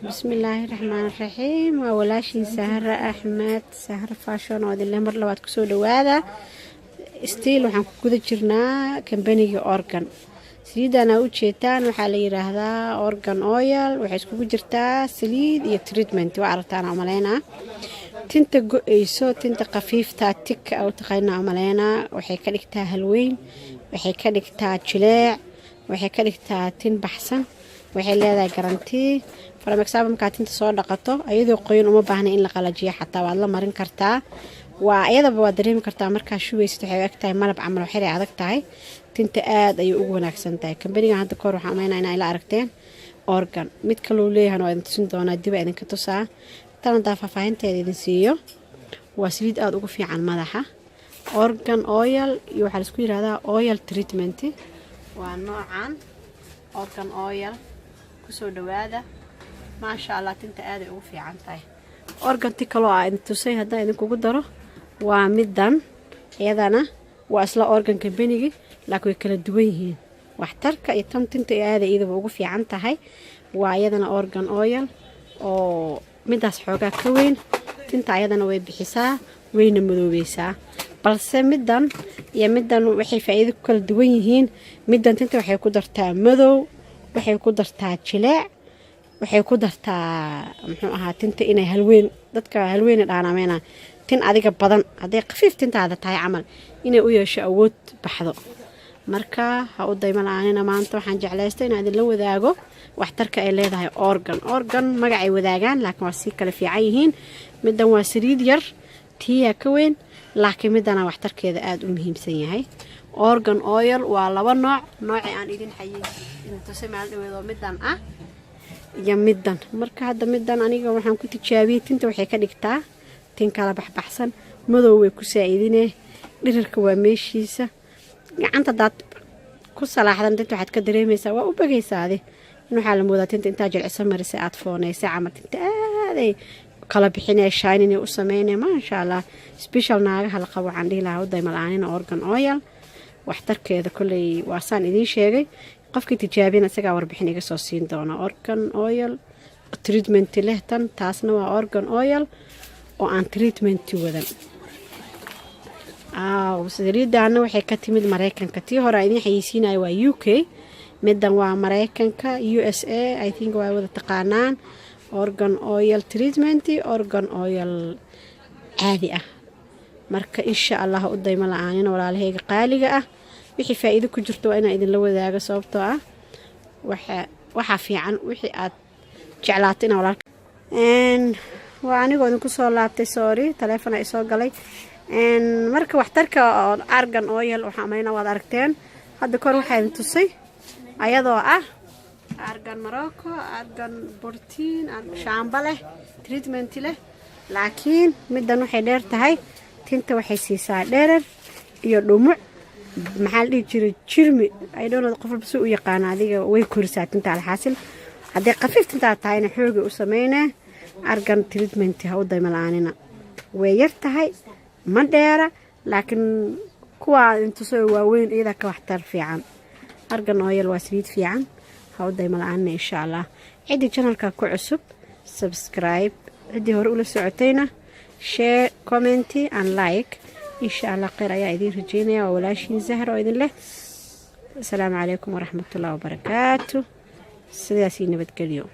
بسم الله الرحمن الرحيم. وولاشي سهرة أحمد سهرة فاشون وهذا اللي مر لواد كسود وهذا ستيل وحن كذا جرنا كمباني أورجان سليد أنا وشيتان وحالي هذا أورجان أويل وحيس كذا جرتا سليد يتريتمنت وعرفتنا عملينا تنت يسو تنت خفيف تاتك أو تخيلنا عملينا وحيكلك تا هلوين وحيكلك تا جلاع وحيكلك تا تن بحسن waxay leedahay garanti faramaxaab markaad soo dhaqato ayadoo qoyan uma baahna in la qalajiyo xataa waad la marin kartaa waa ayadaba waad dareemi kartaa markaa shubaysid waxay ag tahay malab camal waxay adag tahay tinta aad ay ugu wanaagsan tahay kambaniga hadda koor waxa ameynaa inay la aragteen organ mid kale uu leeyahay oo idin tusin doona dib idin ka tusaa tan faahfaahinteeda idin siiyo waa saliid aad ugu fiican madaxa organ oil iyo waxa la isku yiraahdaa oil treatment waa noocan organ oil kusoo dhawaada ma sha Allah tinta aad ay ugu fiican tahay organti kale oo aan tusay haddii idin kugu daro waa midan iyadana waa isla organ company laakiin way kala duwan yihiin waxtarka iyo tan tinta aad ay ugu fiican tahay waa iyadana organ oil oo midaas xoogaa ka weyn tinta iyadana way bixisaa wayna madoobaysaa balse midan iyo midan waxay faa'iido ku kala duwan yihiin midan tinta waxay ku dartaa madow waxay ku dartaa jileec waxay ku dartaa muxuu ahaa tinta inay halweyn dadka halweyn dhaanameena tin adiga badan haday qafiif tintaada tahay amal inay u yeesho awood baxdo marka ha u daymala'aanina maanta waxaan jeclaystay in aan la wadaago waxtarka ay leedahay organ magacay wadaagaan laakiin waa si kala fiican yihiin midan waa saliid yar tiya ka weyn laakiin midana waxtarkeeda aad u muhiimsan yahay organ oil waa laba nooc aan idin xayay inta samaal dhaweedo midan ah iyo midan marka hadda midan aniga waxaan ku tijaabiyay tinta waxay ka dhigtaa tin kala baxsan madow way ku saacidinay dhirarka waa meeshiisa gacanta dad ku salaaxdan tinta waxaad ka dareemaysaa waa u bagaysaade in waxa la moodaa tinta inta jilcisan marisay aad fooneysay ama tinta aaday kala bixinay shine inay u sameeyeen ma sha Allah special naagaha la qabo aan dhihi lahaa u daymala'aanina organ oil waxtarkeeda kulay waasaan idin sheegay qofkii tijaabina isaga warbixin iga soo siin doona organ oil treatment leh tan taasna waa organ oil oo aan treatment wadan saliidana waxay ka timid Mareykanka tii hore idin xayisiinay waa UK midan waa Mareykanka USA I think waa wada taqaanaan organ oil treatment organ oil caadi ah marka insha Allah u daymala'aanina walaalahayga qaaliga ah wixii faa'iido ku jirto waa inaan idin la wadaago sababtoo ah waxa fiican wixii aad jeclaato in walaalka waa anigoo idin ku soo laabtay sorry telefoon ay soo galay marka waxtarka organ oil waxa ameeyna waad aragteen hadda kor waxa idin tusay ayadoo ah argan Morocco argan protein shaamba leh treatment leh laakiin midan waxay dheer tahay tinta waxay siisaa dherer iyo dhumuc maxaa la jiray jirmi ay doonado qof walba u yaqaan adiga way korisaa tinta alxaasil haday qafiif tinta tahayna xoog u sameeyna argan treatment ha u daymala'aanina way yar tahay ma dheera laakiin kuwa inta soo waaweyn iyada ka waxtar fiican argan oil waa saliid fiican ha u daymala'aanina insha Allah cidii channelka ku cusub subscribe cidii hore ula socotayna share comment and like إن شاء الله خير يا إذن رجينا وولاشين زهرة وإذن له السلام عليكم ورحمة الله وبركاته سيداسين بتكليو